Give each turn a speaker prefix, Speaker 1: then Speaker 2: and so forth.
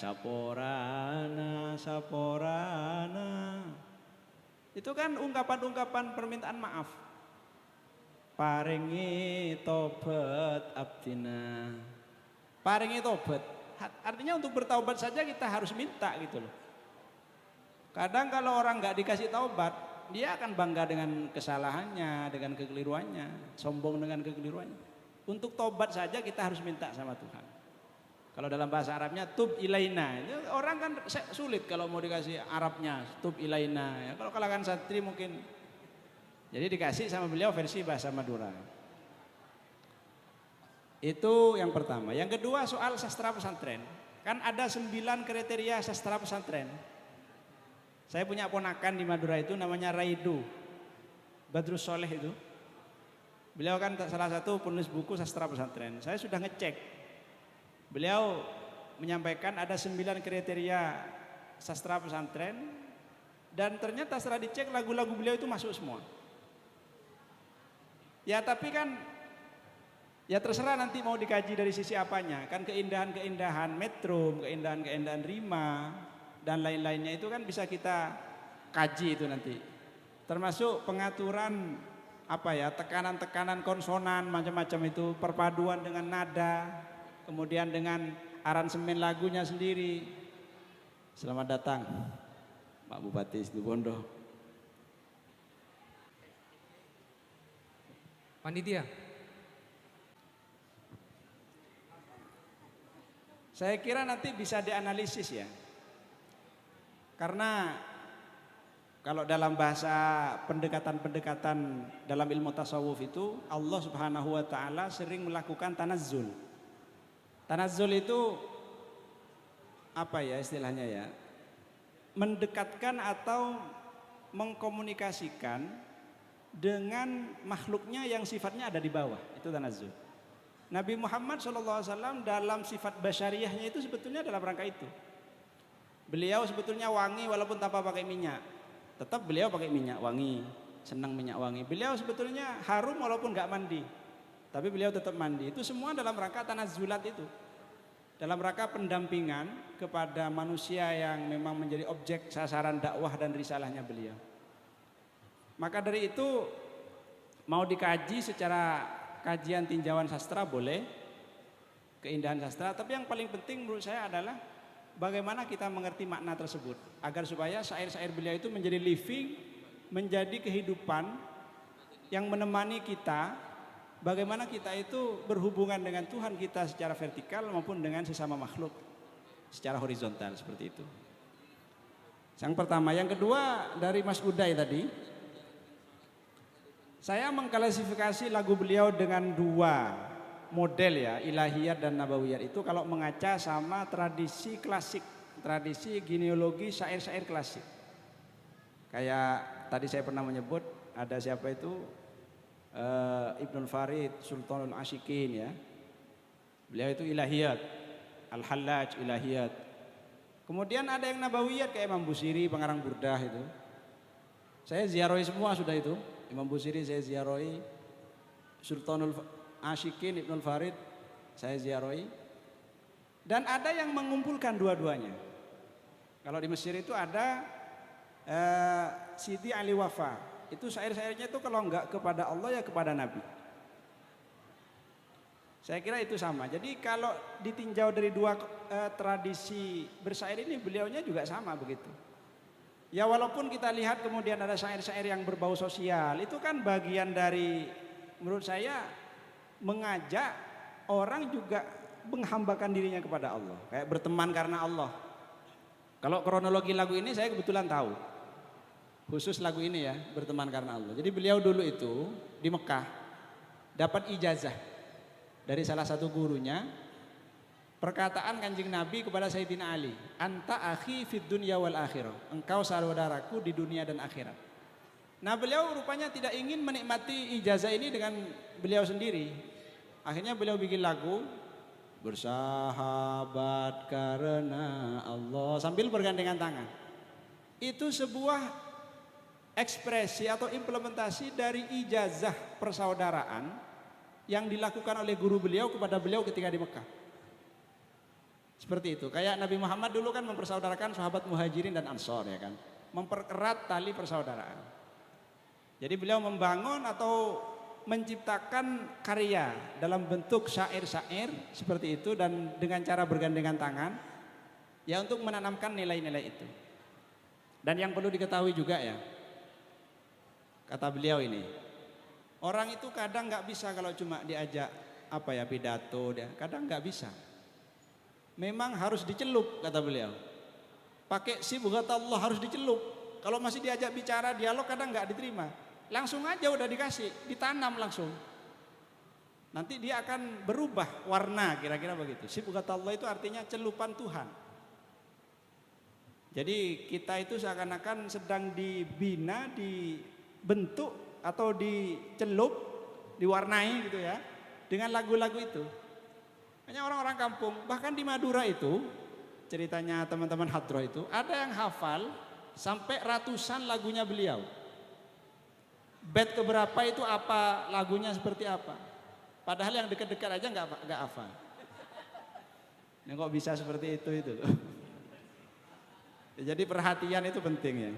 Speaker 1: saporana, saporana. Itu kan ungkapan-ungkapan permintaan maaf. Paringi tobat abdina. Paringi tobat. Artinya untuk bertaubat saja kita harus minta gitu loh. Kadang kalau orang nggak dikasih taubat, dia akan bangga dengan kesalahannya, dengan kekeliruannya, sombong dengan kekeliruannya. Untuk taubat saja kita harus minta sama Tuhan. Kalau dalam bahasa Arabnya tub ilaina, itu orang kan sulit kalau mau dikasih Arabnya tub ilaina. Ya, kalau kalangan santri mungkin, jadi dikasih sama beliau versi bahasa Madura. Itu yang pertama. Yang kedua soal sastra pesantren. Kan ada 9 kriteria sastra pesantren. Saya punya ponakan di Madura itu namanya Raidu Badrus Soleh itu. Beliau kan salah satu penulis buku sastra pesantren. Saya sudah ngecek. Beliau menyampaikan ada 9 kriteria sastra pesantren. Dan ternyata setelah dicek lagu-lagu beliau itu masuk semua. Ya tapi kan ya terserah nanti mau dikaji dari sisi apanya. Kan keindahan-keindahan metrum, keindahan-keindahan rima dan lain-lainnya itu kan bisa kita kaji itu nanti. Termasuk pengaturan apa ya, tekanan-tekanan konsonan macam-macam itu, perpaduan dengan nada, kemudian dengan aransemen lagunya sendiri. Selamat datang Pak Bupati Situbondo.
Speaker 2: Panitia.
Speaker 1: Saya kira nanti bisa dianalisis ya. Karena kalau dalam bahasa pendekatan-pendekatan dalam ilmu tasawuf itu Allah Subhanahu wa taala sering melakukan tanazzul. Tanazzul itu apa ya istilahnya ya? Mendekatkan atau mengkomunikasikan dengan makhluknya yang sifatnya ada di bawah. Itu tanazzul. Nabi Muhammad SAW dalam sifat basyariahnya itu sebetulnya dalam rangka itu. Beliau sebetulnya wangi walaupun tanpa pakai minyak. Tetap beliau pakai minyak wangi, senang minyak wangi. Beliau sebetulnya harum walaupun nggak mandi. Tapi beliau tetap mandi. Itu semua dalam rangka tanazzulat itu. Dalam rangka pendampingan kepada manusia yang memang menjadi objek sasaran dakwah dan risalahnya beliau. Maka dari itu mau dikaji secara kajian tinjauan sastra boleh, keindahan sastra. Tapi yang paling penting menurut saya adalah bagaimana kita mengerti makna tersebut agar supaya syair-syair beliau itu menjadi living, menjadi kehidupan yang menemani kita, bagaimana kita itu berhubungan dengan Tuhan kita secara vertikal maupun dengan sesama makhluk secara horizontal seperti itu. Yang pertama. Yang kedua dari Mas Uday tadi, saya mengklasifikasi lagu beliau dengan 2 model ya, ilahiyat dan nabawiyat. Itu kalau mengaca sama tradisi klasik, tradisi genealogi syair-syair klasik. Kayak tadi saya pernah menyebut ada siapa itu Ibnul Farid, Sultanul Ashikin ya. Beliau itu ilahiyat, Al-Hallaj ilahiyat. Kemudian ada yang nabawiyat kayak Imam Busiri, pengarang Burdah itu. Saya ziarahi semua sudah itu. Imam Busiri saya ziarahi, Sultanul Ashikin, Ibnul Farid saya ziarahi. Dan ada yang mengumpulkan dua-duanya. Kalau di Mesir itu ada Siti Ali Wafa. Itu syair-syairnya itu kalau enggak kepada Allah ya kepada Nabi. Saya kira itu sama. Jadi kalau ditinjau dari 2 tradisi bersyair ini, beliaunya juga sama begitu. Ya walaupun kita lihat kemudian ada syair-syair yang berbau sosial, itu kan bagian dari menurut saya mengajak orang juga menghambakan dirinya kepada Allah, kayak berteman karena Allah. Kalau kronologi lagu ini saya kebetulan tahu, khusus lagu ini ya, berteman karena Allah. Jadi beliau dulu itu di Mekah dapat ijazah dari salah satu gurunya, perkataan Kanjeng Nabi kepada Sayyidina Ali, anta akhi fid dunya wal akhirah, engkau saudaraku di dunia dan akhirat. Nah beliau rupanya tidak ingin menikmati ijazah ini dengan beliau sendiri. Akhirnya beliau bikin lagu bersahabat karena Allah sambil bergandengan tangan. Itu sebuah ekspresi atau implementasi dari ijazah persaudaraan yang dilakukan oleh guru beliau kepada beliau ketika di Mekah. Seperti itu. Kayak Nabi Muhammad dulu kan mempersaudarakan sahabat Muhajirin dan Ansor ya kan. Mempererat tali persaudaraan. Jadi beliau membangun atau menciptakan karya dalam bentuk syair-syair seperti itu dan dengan cara bergandengan tangan ya untuk menanamkan nilai-nilai itu. Dan yang perlu diketahui juga ya, kata beliau ini, orang itu kadang nggak bisa kalau cuma diajak apa ya pidato, dia kadang nggak bisa. Memang harus dicelup kata beliau. Pakai sibghatullah harus dicelup. Kalau masih diajak bicara dialog kadang nggak diterima. Langsung aja udah dikasih, ditanam langsung. Nanti dia akan berubah warna kira-kira begitu. Sibghatullah itu artinya celupan Tuhan. Jadi kita itu seakan-akan sedang dibina, dibentuk atau dicelup, diwarnai gitu ya dengan lagu-lagu itu. Hanya orang-orang kampung, bahkan di Madura itu ceritanya teman-teman hadroh itu ada yang hafal sampai ratusan lagunya beliau. Bait keberapa itu apa, lagunya seperti apa. Padahal yang dekat-dekat aja nggak hafal. Ini kok bisa seperti itu loh. Jadi perhatian itu penting ya.